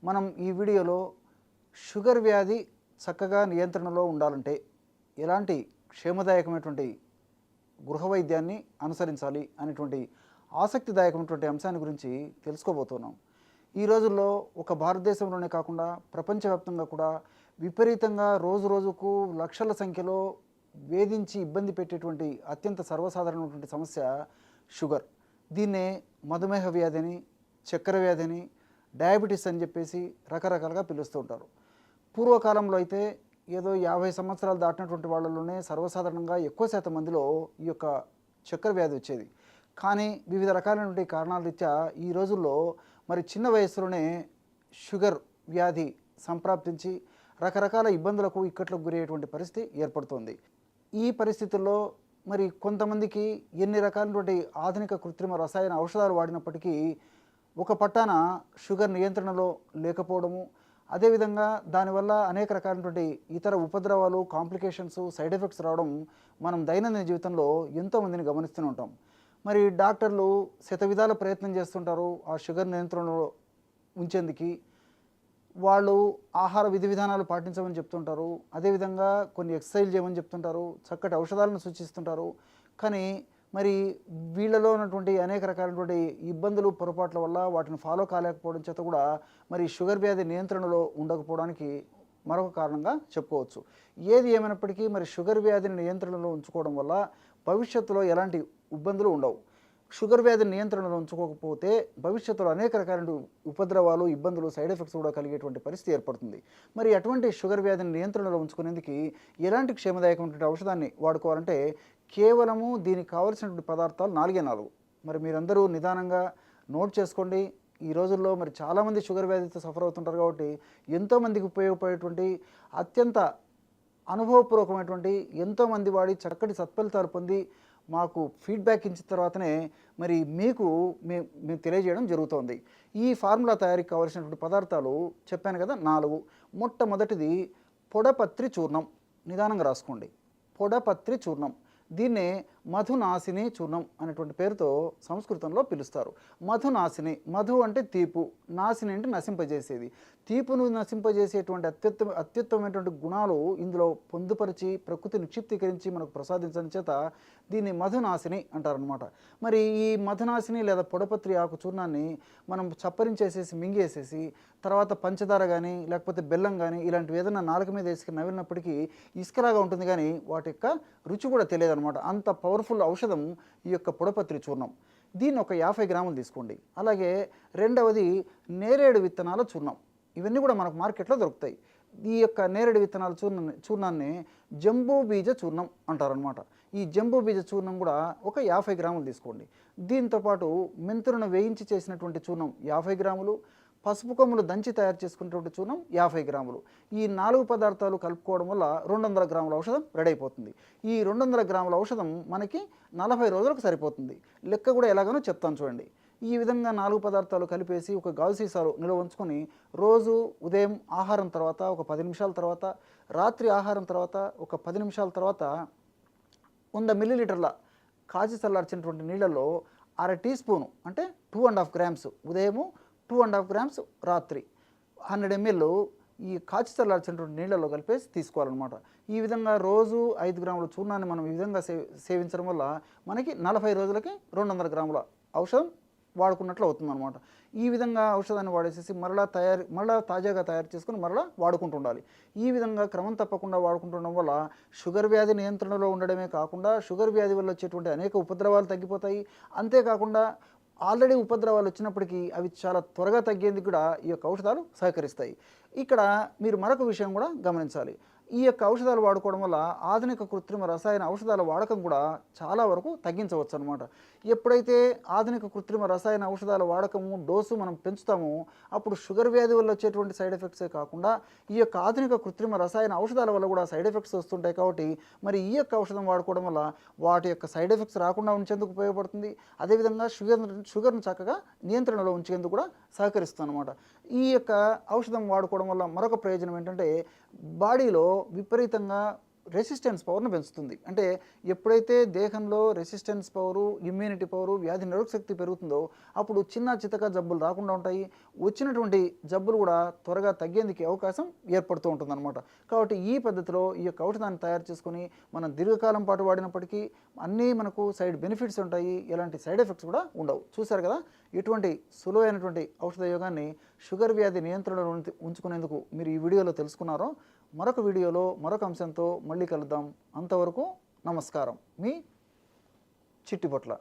మనం ఈ వీడియోలో షుగర్ వ్యాధి చక్కగా నియంత్రణలో ఉండాలంటే ఎలాంటి క్షేమదాయకమైనటువంటి గృహ వైద్యాన్ని అనుసరించాలి అనేటువంటి ఆసక్తిదాయకమైనటువంటి అంశాన్ని గురించి తెలుసుకోబోతున్నాం. ఈ రోజుల్లో ఒక భారతదేశంలోనే కాకుండా ప్రపంచవ్యాప్తంగా కూడా విపరీతంగా రోజు రోజుకు లక్షల సంఖ్యలో వేధించి ఇబ్బంది పెట్టేటువంటి అత్యంత సర్వసాధారణమైనటువంటి సమస్య షుగర్. దీన్నే మధుమేహ వ్యాధి అని, చక్కెర వ్యాధి అని, డయాబెటీస్ అని చెప్పేసి రకరకాలుగా పిలుస్తూ ఉంటారు. పూర్వకాలంలో అయితే ఏదో 50 సంవత్సరాలు దాటినటువంటి వాళ్ళలోనే సర్వసాధారణంగా ఎక్కువ శాతం మందిలో ఈ యొక్క చక్కెర వ్యాధి వచ్చేది. కానీ వివిధ రకాలైనటువంటి కారణాల రీత్యా ఈ రోజుల్లో మరి చిన్న వయసులోనే షుగర్ వ్యాధి సంప్రాప్తించి రకరకాల ఇబ్బందులకు ఇక్కట్లకు గురయ్యేటువంటి పరిస్థితి ఏర్పడుతుంది. ఈ పరిస్థితుల్లో మరి కొంతమందికి ఎన్ని రకాలైనటువంటి ఆధునిక కృత్రిమ రసాయన ఔషధాలు వాడినప్పటికీ ఒక పట్టాన షుగర్ నియంత్రణలో లేకపోవడము, అదేవిధంగా దానివల్ల అనేక రకాలైనటువంటి ఇతర ఉపద్రవాలు, కాంప్లికేషన్స్, సైడ్ ఎఫెక్ట్స్ రావడం మనం దైనందిన జీవితంలో ఎంతోమందిని గమనిస్తూనే ఉంటాం. మరి డాక్టర్లు శతవిధాల ప్రయత్నం చేస్తుంటారు ఆ షుగర్ నియంత్రణలో ఉంచేందుకు. వాళ్ళు ఆహార విధి విధానాలు పాటించమని చెప్తుంటారు, అదేవిధంగా కొన్ని ఎక్సర్సైజ్ చేయమని చెప్తుంటారు, చక్కటి ఔషధాలను సూచిస్తుంటారు. కానీ మరి వీళ్ళలో ఉన్నటువంటి అనేక రకాలైనటువంటి ఇబ్బందులు, పొరపాట్ల వల్ల వాటిని ఫాలో కాలేకపోవడం చేత కూడా మరి షుగర్ వ్యాధి నియంత్రణలో ఉండకపోవడానికి మరొక కారణంగా చెప్పుకోవచ్చు. ఏది ఏమైనప్పటికీ మరి షుగర్ వ్యాధిని నియంత్రణలో ఉంచుకోవడం వల్ల భవిష్యత్తులో ఎలాంటి ఇబ్బందులు ఉండవు. షుగర్ వ్యాధిని నియంత్రణలో ఉంచుకోకపోతే భవిష్యత్తులో అనేక రకాల ఉపద్రవాలు, ఇబ్బందులు, సైడ్ ఎఫెక్ట్స్ కూడా కలిగేటువంటి పరిస్థితి ఏర్పడుతుంది. మరి అటువంటి షుగర్ వ్యాధిని నియంత్రణలో ఉంచుకునేందుకు ఎలాంటి క్షేమదాయకమైనటువంటి ఔషధాన్ని వాడుకోవాలంటే కేవలము దీనికి కావలసినటువంటి పదార్థాలు 4. మరి మీరందరూ నిదానంగా నోట్ చేసుకోండి. ఈ రోజుల్లో మరి చాలామంది షుగర్ వ్యాధితో సఫర్ అవుతుంటారు కాబట్టి ఎంతోమందికి ఉపయోగపడేటువంటి అత్యంత అనుభవపూర్వకమైనటువంటి ఎంతోమంది వాడి చక్కటి సత్ఫలితాలు పొంది మాకు ఫీడ్బ్యాక్ ఇచ్చిన తర్వాతనే మరి మీకు మేము తెలియజేయడం జరుగుతోంది. ఈ ఫార్ములా తయారీకి కావలసినటువంటి పదార్థాలు చెప్పాను కదా 4. మొట్టమొదటిది పొడపత్రి చూర్ణం. నిదానంగా రాసుకోండి. పొడపత్రి చూర్ణం. దీన్నే మధునాశిని చూర్ణం అనేటువంటి పేరుతో సంస్కృతంలో పిలుస్తారు. మధునాశిని, మధు అంటే తీపు, నాశిని అంటే నశింపజేసేది. తీపును నశింపజేసేటువంటి అత్యుత్తమైనటువంటి గుణాలు ఇందులో పొందుపరిచి ప్రకృతి నిక్షిప్తీకరించి మనకు ప్రసాదించడం చేత దీన్ని మధునాశిని అంటారనమాట. మరి ఈ మధునాశిని లేదా పొడపత్రి ఆకు చూర్ణాన్ని మనం చప్పరించేసేసి మింగేసేసి తర్వాత పంచదార కానీ లేకపోతే బెల్లం కానీ ఇలాంటివి ఏదైనా నాలుక మీద వేసుకుని నవ్వినప్పటికీ ఇసుకలాగా ఉంటుంది, కానీ వాటి యొక్క రుచి కూడా తెలియదు అనమాట. అంత పవర్ఫుల్ ఔషధం ఈ యొక్క పొడపత్రి చూర్ణం. దీన్ని ఒక 50 గ్రాములు తీసుకోండి. అలాగే రెండవది నేరేడు విత్తనాల చూర్ణం. ఇవన్నీ కూడా మనకు మార్కెట్లో దొరుకుతాయి. ఈ యొక్క నేరేడు విత్తనాల చూర్ణాన్ని జంబూ బీజ చూర్ణం అంటారనమాట. ఈ జంబూ బీజ చూర్ణం కూడా ఒక 50 గ్రాములు తీసుకోండి. దీంతోపాటు మెంతులను వేయించి చేసినటువంటి చూర్ణం 50 గ్రాములు, పసుపు కొమ్ములు దంచి తయారు చేసుకున్నటువంటి చూర్ణం 50 గ్రాములు. ఈ 4 పదార్థాలు కలుపుకోవడం వల్ల 200 గ్రాముల ఔషధం రెడీ అయిపోతుంది. ఈ 200 గ్రాముల ఔషధం మనకి 40 రోజులకు సరిపోతుంది. లెక్క కూడా ఎలాగనో చెప్తాను చూడండి. ఈ విధంగా 4 పదార్థాలు కలిపేసి ఒక గాజు సీసాలో నిల్వ ఉంచుకొని రోజు ఉదయం ఆహారం తర్వాత ఒక 10 నిమిషాల తర్వాత, రాత్రి ఆహారం తర్వాత ఒక 10 నిమిషాల తర్వాత 100 మిల్లీలీటర్ల కాచి చల్లార్చినటువంటి నీళ్ళలో 1/2 టీ స్పూను అంటే 2.5 గ్రామ్స్ ఉదయము, 2.5 గ్రామ్స్ రాత్రి, 100 ml ఈ కాచి చల్లార్చినటువంటి నీళ్ళలో కలిపేసి తీసుకోవాలన్నమాట. ఈ విధంగా రోజు 5 గ్రాముల చూర్ణాన్ని మనం ఈ విధంగా సేవించడం వల్ల మనకి 40 రోజులకి 200 గ్రాముల ఔషధం వాడుకున్నట్లు అవుతుందన్నమాట. ఈ విధంగా ఔషధాన్ని వాడేసేసి మరలా తాజాగా తయారు చేసుకుని మరలా వాడుకుంటుండాలి. ఈ విధంగా క్రమం తప్పకుండా వాడుకుంటుండడం వల్ల షుగర్ వ్యాధి నియంత్రణలో ఉండడమే కాకుండా షుగర్ వ్యాధి వల్ల వచ్చేటువంటి అనేక ఉపద్రవాలు తగ్గిపోతాయి. అంతేకాకుండా ఆల్రెడీ ఉపద్రవాలు వచ్చినప్పటికీ అవి చాలా త్వరగా తగ్గేందుకు కూడా ఈ యొక్క ఔషధాలు సహకరిస్తాయి. ఇక్కడ మీరు మరొక విషయం కూడా గమనించాలి. ఈ యొక్క ఔషధాలు వాడుకోవడం వల్ల ఆధునిక కృత్రిమ రసాయన ఔషధాల వాడకం కూడా చాలా వరకు తగ్గించవచ్చు అనమాట. ఎప్పుడైతే ఆధునిక కృత్రిమ రసాయన ఔషధాల వాడకము డోసు మనం పెంచుతామో అప్పుడు షుగర్ వ్యాధి వల్ల వచ్చేటువంటి సైడ్ ఎఫెక్ట్సే కాకుండా ఈ యొక్క ఆధునిక కృత్రిమ రసాయన ఔషధాల వల్ల కూడా సైడ్ ఎఫెక్ట్స్ వస్తుంటాయి. కాబట్టి మరి ఈ యొక్క ఔషధం వాడుకోవడం వల్ల వాటి యొక్క సైడ్ ఎఫెక్ట్స్ రాకుండా ఉంచేందుకు ఉపయోగపడుతుంది. అదేవిధంగా షుగర్ను చక్కగా నియంత్రణలో ఉంచేందుకు కూడా సహకరిస్తుంది అనమాట. ఈ యొక్క ఔషధం వాడుకోవడం వల్ల మరొక ప్రయోజనం ఏంటంటే బాడీలో విపరీతంగా రెసిస్టెన్స్ పవర్ను పెంచుతుంది. అంటే ఎప్పుడైతే దేహంలో రెసిస్టెన్స్ పవరు, ఇమ్యూనిటీ పవరు, వ్యాధి నిరోధక శక్తి పెరుగుతుందో అప్పుడు చిన్న చితక జబ్బులు రాకుండా ఉంటాయి. వచ్చినటువంటి జబ్బులు కూడా త్వరగా తగ్గేందుకు అవకాశం ఏర్పడుతూ ఉంటుందన్నమాట. కాబట్టి ఈ పద్ధతిలో ఈ యొక్క ఔషధాన్ని తయారు చేసుకుని మనం దీర్ఘకాలం పాటు వాడినప్పటికీ అన్నీ మనకు సైడ్ బెనిఫిట్స్ ఉంటాయి, ఎలాంటి సైడ్ ఎఫెక్ట్స్ కూడా ఉండవు. చూశారు కదా, ఇటువంటి సులువైనటువంటి ఔషధ యోగాన్ని షుగర్ వ్యాధి నియంత్రణలో ఉంచుకునేందుకు మీరు ఈ వీడియోలో తెలుసుకున్నారో. మరొక వీడియోలో మరొక అంశంతో మళ్ళీ కలుద్దాం. అంతవరకు నమస్కారం. మీ చిట్టిపొట్ల.